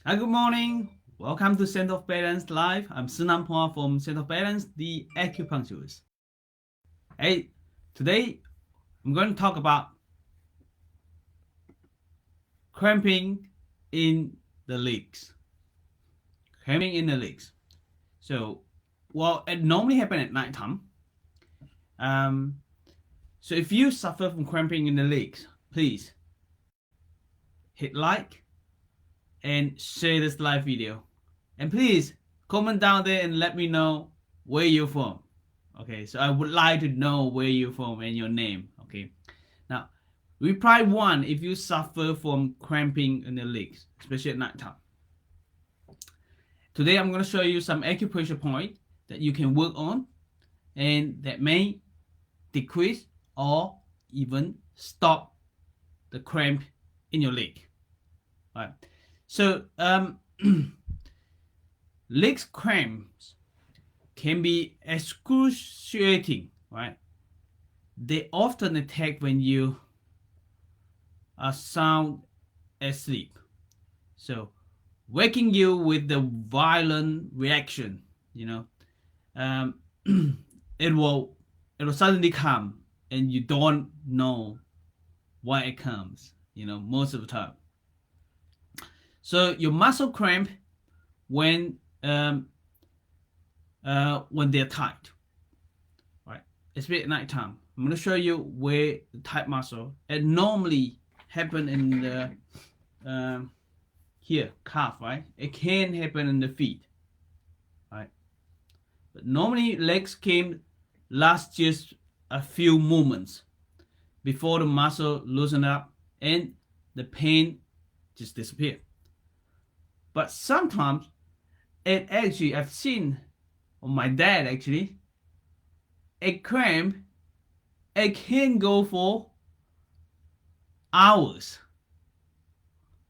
Hi, good morning. Welcome to Center of Balance Live. I'm Sinan Phua from Center of Balance, the Acupuncturist. Hey, today I'm going to talk about cramping in the legs. Cramping in the legs. So, well, it normally happens at night time. So if you suffer from cramping in the legs, please hit like and share this live video, and please comment down there and let me know where you're from. Okay, so I would like to know where you're from and your name. Okay, now reply 1 if you suffer from cramping in the legs, especially at night time. Today I'm going to show you some acupressure points that you can work on and that may decrease or even stop the cramp in your leg. All right. So, legs cramps can be excruciating, right? They often attack when you are sound asleep. So, waking you with the violent reaction, it will suddenly come, and you don't know why it comes. Most of the time. So your muscle cramp when they're tight, right? Especially at night time. I'm going to show you where the tight muscle. It normally happen in the here calf, right? It can happen in the feet, right? But normally legs can last just a few moments before the muscle loosen up and the pain just disappear. But sometimes it actually, I've seen on my dad actually, a cramp, it can go for hours.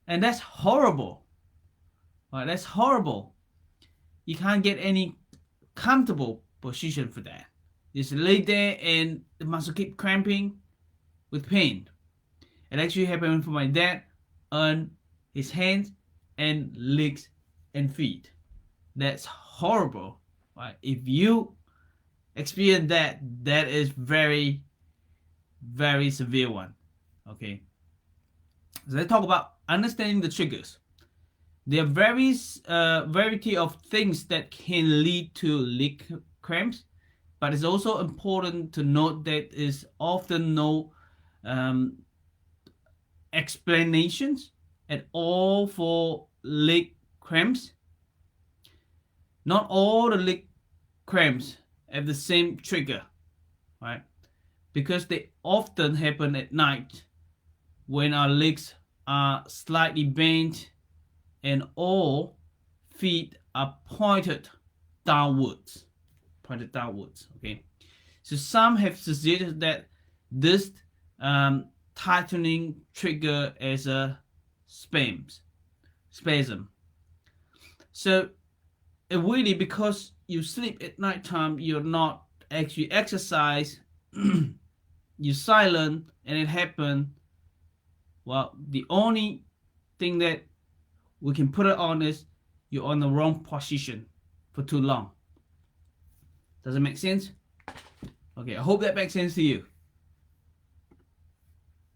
And that's horrible. Right, that's horrible. You can't get any comfortable position for that. Just lay there and the muscle keep cramping with pain. It actually happened for my dad on his hands and legs and feet. That's horrible, right? If you experience that, that is very, very severe one. Okay. So let's talk about understanding the triggers. There are various variety of things that can lead to leg cramps, but it's also important to note that is often no explanations at all for leg cramps. Not all the leg cramps have the same trigger, right? Because they often happen at night when our legs are slightly bent and all feet are pointed downwards. Okay. So some have suggested that this tightening trigger as a spasm. So it really, because you sleep at night time, you're not actually exercise, you're silent, and it happened. Well, the only thing that we can put it on is you're on the wrong position for too long. Does it make sense? Okay, I hope that makes sense to you.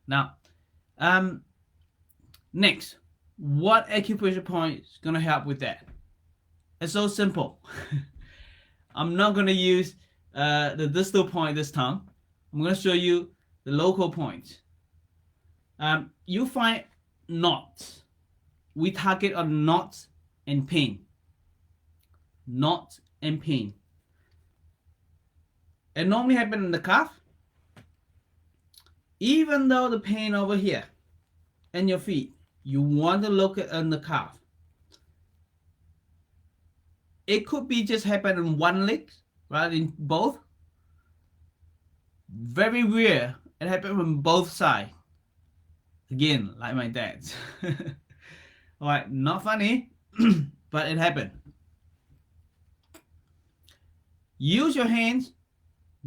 Now, next, what acupressure point is going to help with that? It's so simple. I'm not going to use the distal point this time. I'm going to show you the local points. You find knots. We target on knots and pain. Knots and pain. It normally happens in the calf. Even though the pain over here in your feet, you want to look at on the calf. It could be just happen in one leg rather than both. Very rare. It happens from both sides. Again, like my dad's. Alright, not funny, but it happened. Use your hands,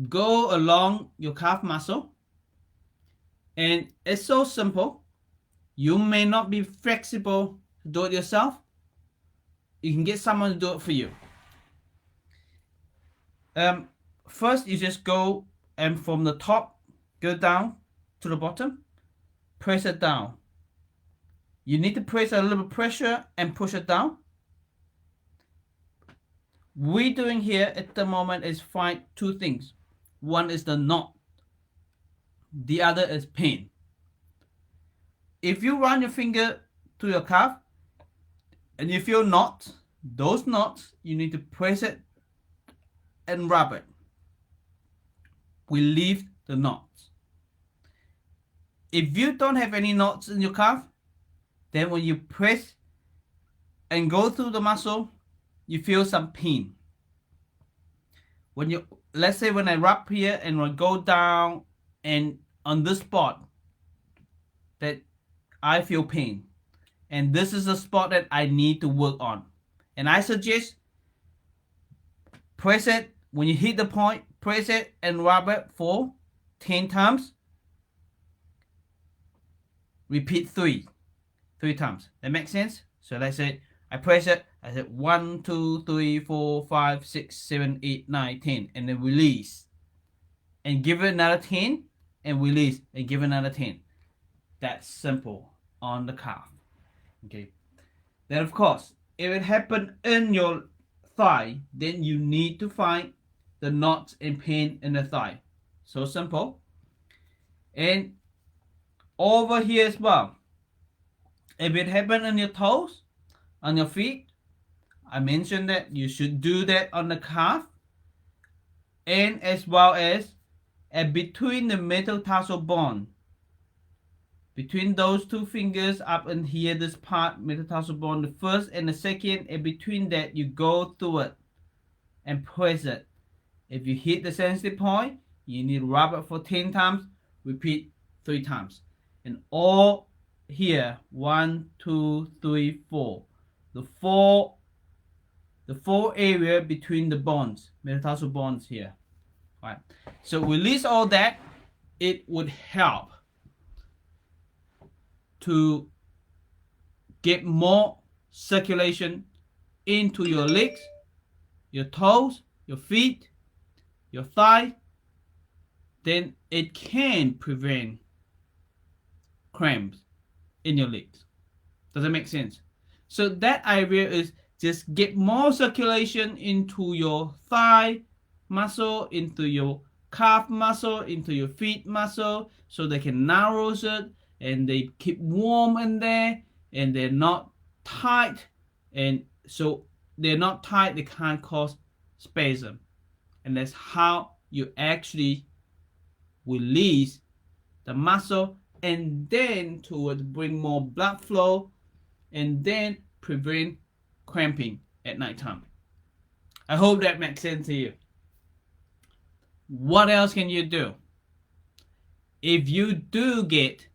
go along your calf muscle, and it's so simple. You may not be flexible to do it yourself, you can get someone to do it for you. First, you just go and from the top, go down to the bottom, press it down. You need to press a little pressure and push it down. We're doing here at the moment is find two things. One is the knot. The other is pain. If you run your finger to your calf and you feel knots, those knots, you need to press it and rub it. Relieve the knots. If you don't have any knots in your calf, then when you press and go through the muscle, you feel some pain. When you, let's say when I rub here and I go down and on this spot that I feel pain, and this is a spot that I need to work on, and I suggest press it. When you hit the point, press it and rub it for 10 times. Repeat three times. That makes sense? So let's say I press it, I said 1, 2, 3, 4, 5, 6, 7, 8, 9, 10, and then release. And give it another 10, and release, and give it another 10. That's simple on the calf. Okay. Then of course, if it happened in your thigh, then you need to find the knots and pain in the thigh. So simple. And over here as well, if it happened on your toes, on your feet, I mentioned that you should do that on the calf, and as well as between the metatarsal bone, between those two fingers up in here, this part, metatarsal bone, the first and the second, and between that you go through it and press it. If you hit the sensitive point, you need to rub it for 10 times, repeat 3 times. And all here, 1, 2, 3, 4. The four area between the bones, metatarsal bones here. Right. So release all that. It would help to get more circulation into your legs, your toes, your feet, your thigh. Then it can prevent cramps in your legs. Does that make sense? So that idea is just get more circulation into your thigh muscle, into your calf muscle, into your feet muscle, so they can narrow it and they keep warm in there and they're not tight. And so they're not tight, they can't cause spasm. And that's how you actually release the muscle, and then to bring more blood flow, and then prevent cramping at night time. I hope that makes sense to you. What else can you do? If you do get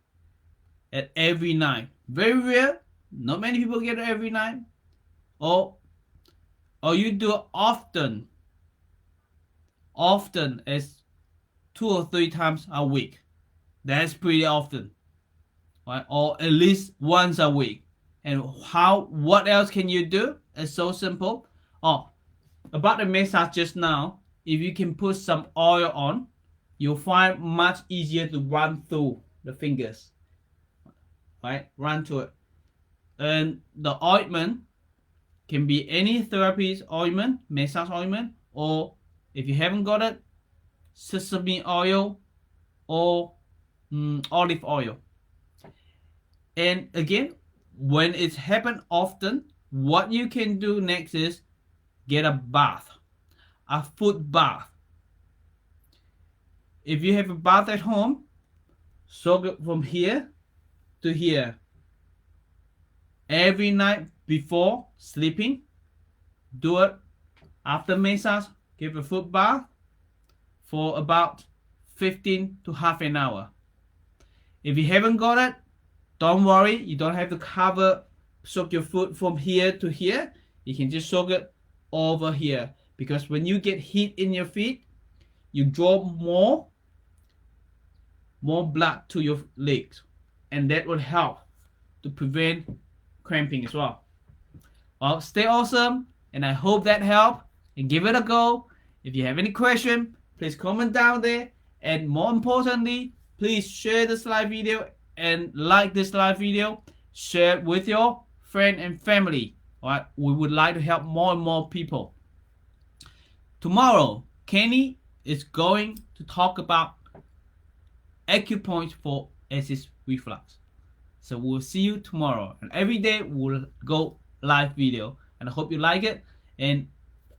it every night, very rare, not many people get it every night, or you do it often as 2 or 3 times a week. That's pretty often, right? Or at least once a week. And what else can you do? It's so simple. About the massage just now, if you can put some oil on, you'll find much easier to run through the fingers, right? Run to it. And the ointment can be any therapy ointment, massage ointment, or if you haven't got it, sesame oil or olive oil. And again, when it's happened often, what you can do next is get a bath, a foot bath. If you have a bath at home, soak it from here to here. Every night before sleeping, do it. After massage, give a foot bath for about 15 to half an hour. If you haven't got it, don't worry, you don't have to soak your foot from here to here. You can just soak it over here, because when you get heat in your feet, you draw more blood to your legs, and that will help to prevent cramping as well. Well, stay awesome, and I hope that helped, and give it a go. If you have any question, please comment down there, and more importantly, please share this live video and like this live video. Share it with your friend and family. Alright, we would like to help more and more people. Tomorrow, Kenny is going to talk about Acupoints for acid reflux. So we'll see you tomorrow, and every day we'll go live video, and I hope you like it. And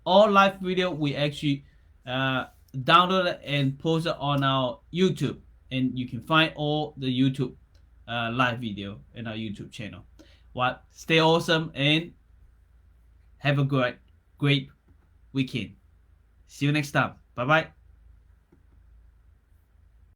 all live video we actually download it and post it on our YouTube, and you can find all the YouTube live video in our YouTube channel. Well, stay awesome and have a great weekend. See you next time. Bye bye.